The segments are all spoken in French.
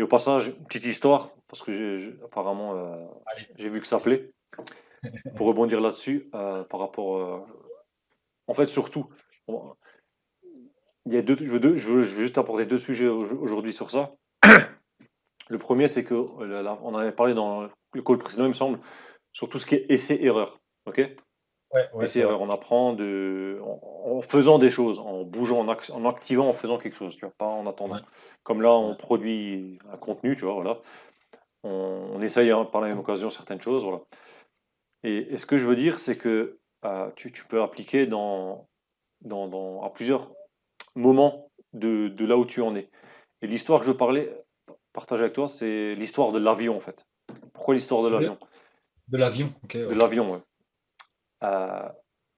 Et au passage, une petite histoire, parce que apparemment, Allez. j'ai vu que ça plaît, pour rebondir là-dessus, par rapport, en fait, surtout, bon, il y a je veux juste apporter deux sujets aujourd'hui sur ça. Le premier, c'est que, on en avait parlé dans le call précédent, il me semble, sur tout ce qui est essai-erreur. Ok? Ouais, ouais, c'est vrai. Essai-erreur, on apprend en faisant des choses, en bougeant, en activant, en faisant quelque chose, tu vois, pas en attendant. Ouais, Comme là, on ouais. produit un contenu, tu vois, voilà. On essaye hein, par la même occasion certaines choses, voilà. Et ce que je veux dire, c'est que tu peux appliquer à plusieurs moments de là où tu en es. Et l'histoire que je parlais, partager avec toi, c'est l'histoire de l'avion, en fait. Pourquoi l'histoire de De, l'avion? de l'avion, ok, De ouais. l'avion, ouais. Euh,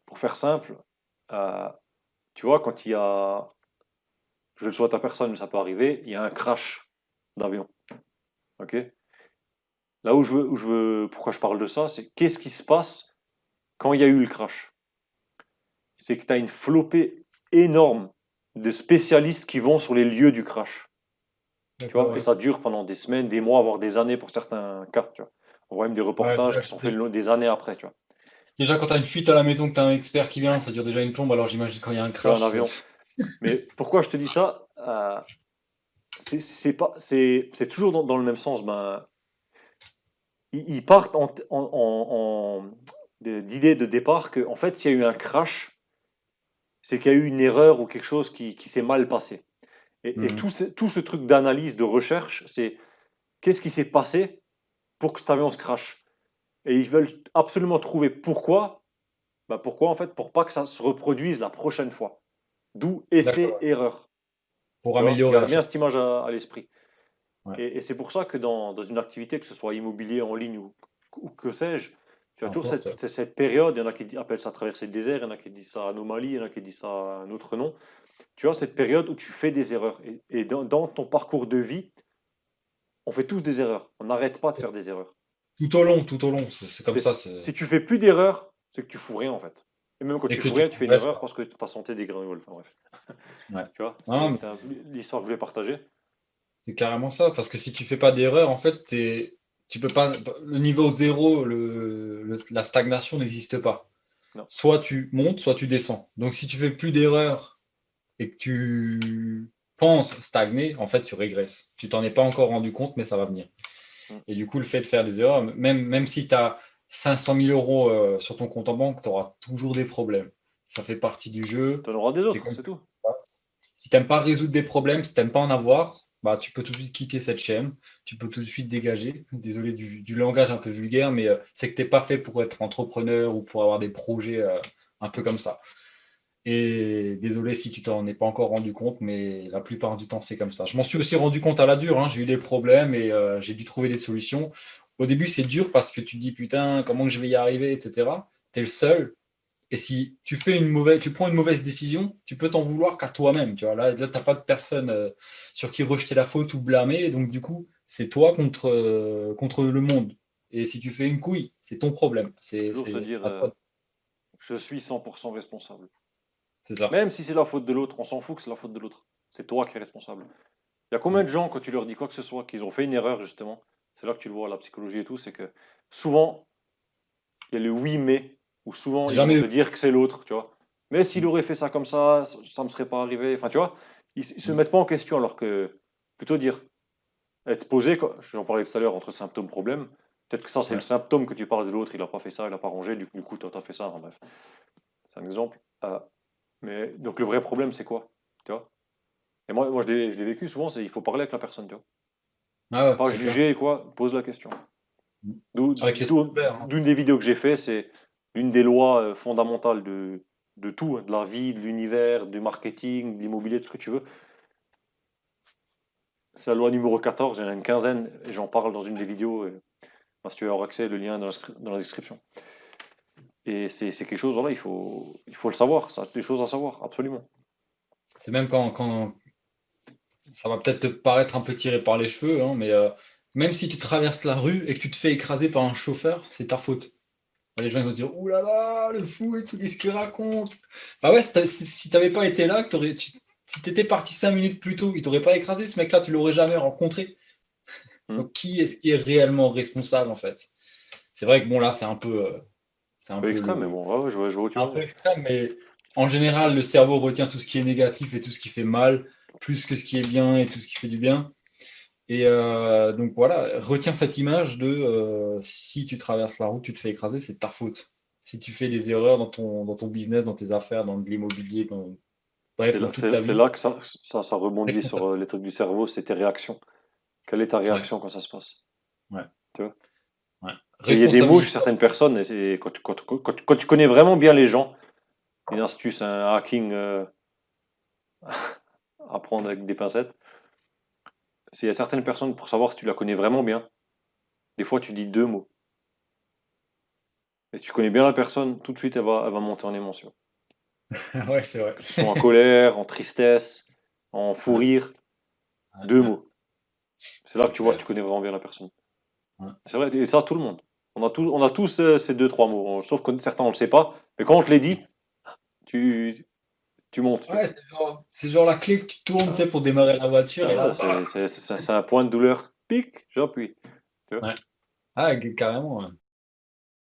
pour faire simple, euh, tu vois, quand il y a, je le souhaite à personne, mais ça peut arriver, il y a un crash d'avion, ok? Là pourquoi je parle de ça, c'est qu'est-ce qui se passe quand il y a eu le crash? C'est que tu as une flopée énorme de spécialistes qui vont sur les lieux du crash. Tu D'accord, vois, et ouais. ça dure pendant des semaines, des mois, voire des années pour certains cas. Tu vois. On voit même des Ouais, reportages qui sont faits des années après. Tu vois, déjà, quand tu as une fuite à la maison, que tu as un expert qui vient, ça dure déjà une plombe. Alors j'imagine quand il y a un tu vois un crash. avion. Mais pourquoi je te dis ça c'est toujours dans le même sens. Ben, ils partent d'idée de départ que, en fait, s'il y a eu un crash, c'est qu'il y a eu une erreur ou quelque chose qui s'est mal passé. Et Mhm. tout ce truc d'analyse, de recherche, c'est qu'est-ce qui s'est passé pour que cet avion se crache. Et ils veulent absolument trouver pourquoi. Bah pourquoi en fait? Pour pas que ça se reproduise la prochaine fois. D'où D'accord, ouais. essai-erreur. Pour Tu vois? améliorer à Garde bien chaque cette image à l'esprit. fois. Ouais. Et c'est pour ça que dans une activité, que ce soit immobilier en ligne ou que sais-je, tu Peu as toujours importe. Ouais. cette période, il y en a qui appellent ça traversée de désert, il y en a qui disent ça anomalie, il y en a qui disent ça un autre nom. Tu vois, cette période où tu fais des erreurs. Et dans ton parcours de vie, on fait tous des erreurs. On n'arrête pas de faire des erreurs. Tout au long, tout au long. C'est comme ça. Si tu fais plus d'erreurs, c'est que tu fous rien en fait. Et même quand Et tu que fous tu rien, tu fais une progresses erreur pas. parce que ta santé dégringole. Enfin, bref. Ouais. Tu vois, Non, mais c'était l'histoire que je voulais partager. c'est carrément ça. Parce que si tu fais pas d'erreur, en fait, tu peux pas. Le niveau zéro, la stagnation n'existe pas. Non, Soit tu montes, soit tu descends. Donc si tu fais plus d'erreurs et que tu penses stagner, en fait, tu régresses. Tu t'en es pas encore rendu compte, mais ça va venir. mm. Et du coup, le fait de faire des erreurs, même si tu as 500 000 euros sur ton compte en banque, tu auras toujours des problèmes. Ça fait partie du jeu. T'en auras des C'est autres, comme c'est tout. ça. Si tu n'aimes pas résoudre des problèmes, si tu n'aimes pas en avoir, bah, tu peux tout de suite quitter cette chaîne. Tu peux tout de suite dégager. Désolé du langage un peu vulgaire, mais c'est que tu n'es pas fait pour être entrepreneur ou pour avoir des projets un peu comme ça. Et désolé si tu t'en es pas encore rendu compte, mais la plupart du temps, c'est comme ça. Je m'en suis aussi rendu compte à la dure, hein. J'ai eu des problèmes et j'ai dû trouver des solutions. Au début, c'est dur parce que tu te dis putain, comment je vais y arriver, etc. Tu es le seul. Et si tu prends une mauvaise décision, tu peux t'en vouloir qu'à toi-même. Tu vois, là, tu n'as pas de personne sur qui rejeter la faute ou blâmer. Donc, du coup, c'est toi contre le monde. Et si tu fais une couille, c'est ton problème. Toujours se C'est dire, à toi. je suis 100% responsable. C'est ça. Même si c'est la faute de l'autre, on s'en fout que c'est la faute de l'autre. C'est toi qui es responsable. Il y a combien de gens, quand tu leur dis quoi que ce soit, qu'ils ont fait une erreur, justement, c'est là que tu le vois, la psychologie et tout, c'est que souvent, il y a le oui, mais, ou souvent, C'est ils vont jamais te dire que c'est l'autre, tu vois. Mais s'il aurait fait ça comme ça ne me serait pas arrivé. Enfin, tu vois, ils se mettent pas en question, alors que plutôt dire, être posé, j'en parlais tout à l'heure, entre symptômes, problème, peut-être que ça, c'est le Ouais. symptôme que tu parles de l'autre, il n'a pas fait ça, il n'a pas rangé, du coup, toi, tu as fait ça, enfin, bref, c'est un exemple. Mais donc, le vrai problème, c'est quoi, tu vois. Et moi je l'ai vécu souvent, c'est il faut parler avec la personne, tu vois. Ah ouais, Pas c'est clair. juger, quoi, pose la question. Avec l'esprit ouvert, hein. D'une des vidéos que j'ai fait, c'est l'une des lois fondamentales de tout, hein, de la vie, de l'univers, du marketing, de l'immobilier, de ce que tu veux. C'est la loi numéro 14, il y en a une quinzaine, et j'en parle dans une des vidéos. Si tu veux avoir accès, le lien est dans la description. Et c'est quelque chose, voilà, il faut le savoir, ça, des choses à savoir, absolument. C'est même quand ça va peut-être te paraître un peu tiré par les cheveux, hein, mais même si tu traverses la rue et que tu te fais écraser par un chauffeur, c'est ta faute. Les gens ils vont se dire, ouh là là, le fou et tout, qu'est-ce qu'il raconte? Bah ouais, si t'avais pas été là, si t'étais parti 5 minutes plus tôt, il t'aurait pas écrasé, ce mec-là, tu l'aurais jamais rencontré. Hmm. Donc, qui est-ce qui est réellement responsable, en fait? C'est vrai que bon, là, c'est Un un peu peu extrême, mais bon, ouais, ouais, je vois où tu un veux peu venir. extrême, mais en général, le cerveau retient tout ce qui est négatif et tout ce qui fait mal, plus que ce qui est bien et tout ce qui fait du bien. Et donc voilà, retiens cette image de si tu traverses la route, tu te fais écraser, c'est de ta faute. Si tu fais des erreurs dans ton business, dans tes affaires, dans l'immobilier, bref, dans toute ta C'est vie, là que ça rebondit sur responsable. les trucs du cerveau, c'est tes réactions. Quelle est ta Ouais, réaction quand ça se passe? ouais, Tu vois? ouais. Il y a des mots chez Responsabilité. certaines personnes, et quand tu connais vraiment bien les gens, une astuce, un hacking à prendre avec des pincettes, c'est il y a certaines personnes, pour savoir si tu la connais vraiment bien, des fois tu dis deux mots. Et si tu connais bien la personne, tout de suite elle va monter en émotion. Ouais, c'est vrai. Que ce soit en colère, en tristesse, en fou Ouais, rire, ouais, deux ouais, mots. C'est là que tu vois si clair. tu connais vraiment bien la personne. Ouais. C'est vrai, et ça, tout le monde. On a tous ces deux, trois mots. Sauf que certains, on le sait pas. Mais quand on te les dit, tu, tu montes, tu vois. Ouais, c'est genre la clé que tu tournes, tu Ah, sais, pour démarrer la voiture, et ah, là, c'est un point de douleur. Pic, j'appuie. Tu vois. ouais. Ah, carrément. Ouais.